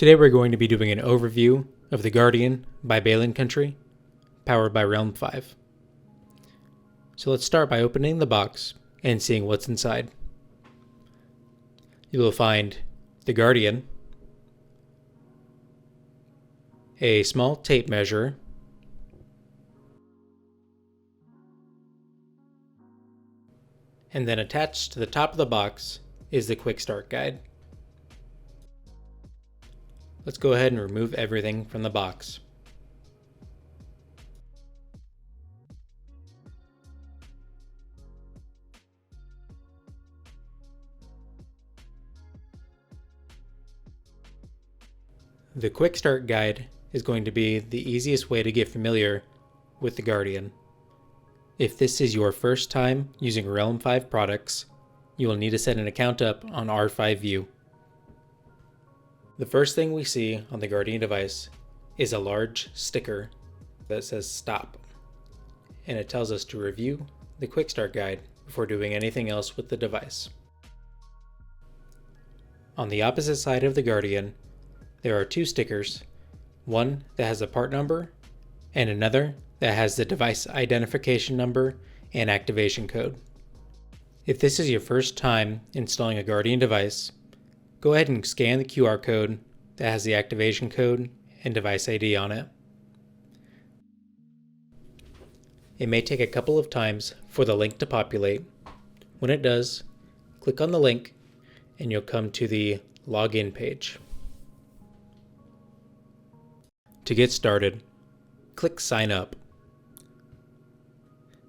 Today we're going to be doing an overview of the Guardian by Behlen Country, powered by RealmFive. So let's start by opening the box and seeing what's inside. You will find the Guardian, a small tape measure, and then attached to the top of the box is the quick start guide. Let's go ahead and remove everything from the box. The quick start guide is going to be the easiest way to get familiar with the Guardian. If this is your first time using RealmFive products, you will need to set an account up on R5 View. The first thing we see on the Guardian device is a large sticker that says stop, and it tells us to review the quick start guide before doing anything else with the device. On the opposite side of the Guardian, there are two stickers, one that has a part number and another that has the device identification number and activation code. If this is your first time installing a Guardian device, go ahead and scan the QR code that has the activation code and device ID on it. It may take a couple of times for the link to populate. When it does, click on the link and you'll come to the login page. To get started, click Sign Up.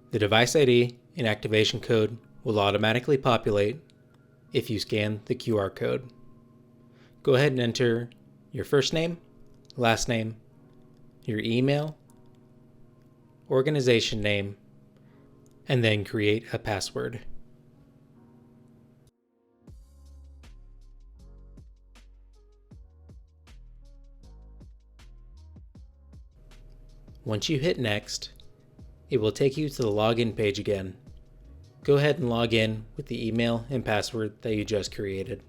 The device ID and activation code will automatically populate if you scan the QR code. Go ahead and enter your first name, last name, your email, organization name, and then create a password. Once you hit Next, it will take you to the login page again. Go ahead and log in with the email and password that you just created.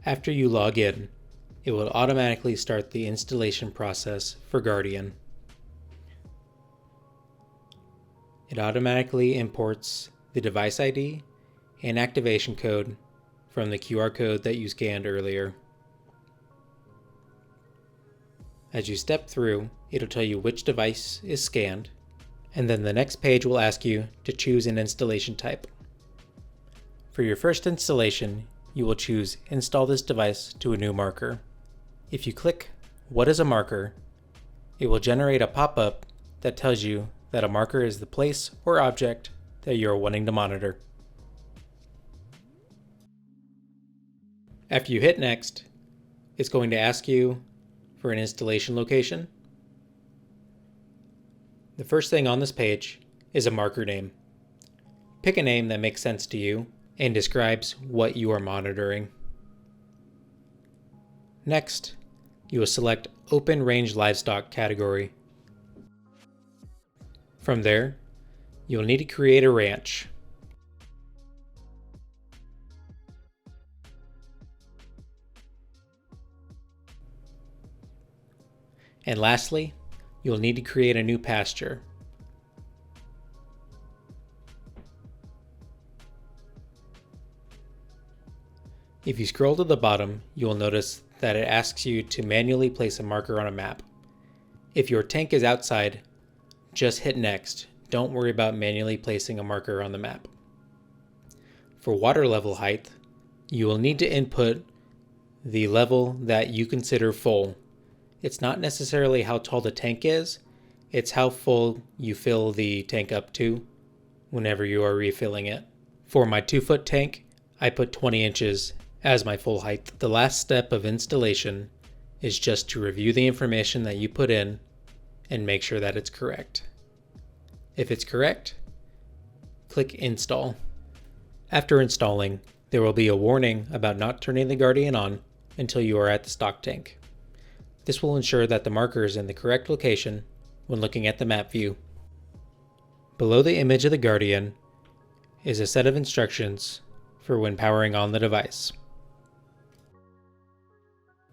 After you log in, it will automatically start the installation process for Guardian. It automatically imports the device ID and activation code from the QR code that you scanned earlier. As you step through, it'll tell you which device is scanned, and then the next page will ask you to choose an installation type. For your first installation, you will choose Install this device to a new marker. If you click What is a marker, it will generate a pop-up that tells you that a marker is the place or object that you are wanting to monitor. After you hit Next, it's going to ask you for an installation location. The first thing on this page is a marker name. Pick a name that makes sense to you and describes what you are monitoring. Next, you will select Open Range Livestock category. From there, you'll need to create a ranch. And lastly, you'll need to create a new pasture. If you scroll to the bottom, you will notice that it asks you to manually place a marker on a map. If your tank is outside, just hit Next. Don't worry about manually placing a marker on the map. For water level height, you will need to input the level that you consider full. It's not necessarily how tall the tank is, it's how full you fill the tank up to whenever you are refilling it. For my 2-foot tank, I put 20 inches as my full height. The last step of installation is just to review the information that you put in and make sure that it's correct. If it's correct, click Install. After installing, there will be a warning about not turning the Guardian on until you are at the stock tank. This will ensure that the marker is in the correct location when looking at the map view. Below the image of the Guardian is a set of instructions for when powering on the device.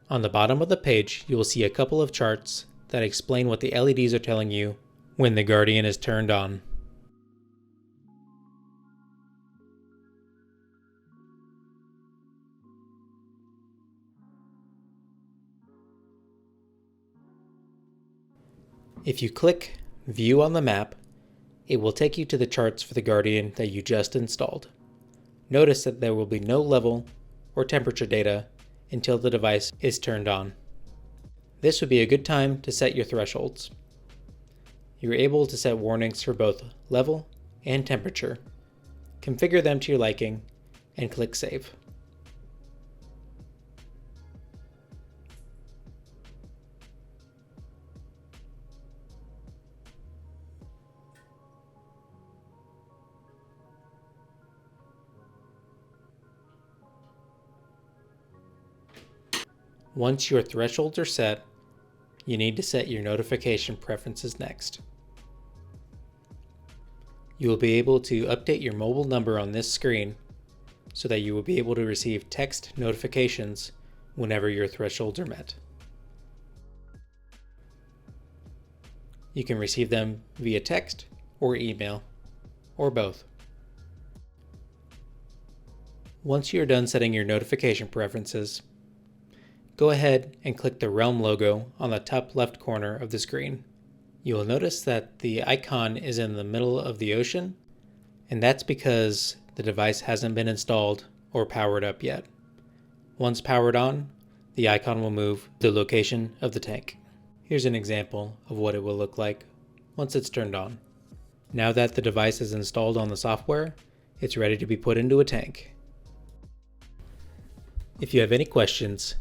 On the bottom of the page, you will see a couple of charts that explain what the LEDs are telling you when the Guardian is turned on. If you click View on the map, it will take you to the charts for the Guardian that you just installed. Notice that there will be no level or temperature data until the device is turned on. This would be a good time to set your thresholds. You're able to set warnings for both level and temperature. Configure them to your liking and click Save. Once your thresholds are set, you need to set your notification preferences next. You will be able to update your mobile number on this screen so that you will be able to receive text notifications whenever your thresholds are met. You can receive them via text or email, or both. Once you are done setting your notification preferences, go ahead and click the Realm logo on the top left corner of the screen. You will notice that the icon is in the middle of the ocean, and that's because the device hasn't been installed or powered up yet. Once powered on, the icon will move to the location of the tank. Here's an example of what it will look like once it's turned on. Now that the device is installed on the software, it's ready to be put into a tank. If you have any questions,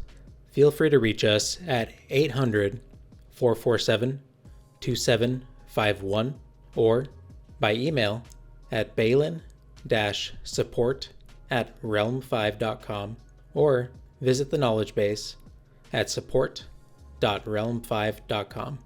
feel free to reach us at 800-447-2751 or by email at Behlen-support@RealmFive.com or visit the knowledge base at support.RealmFive.com.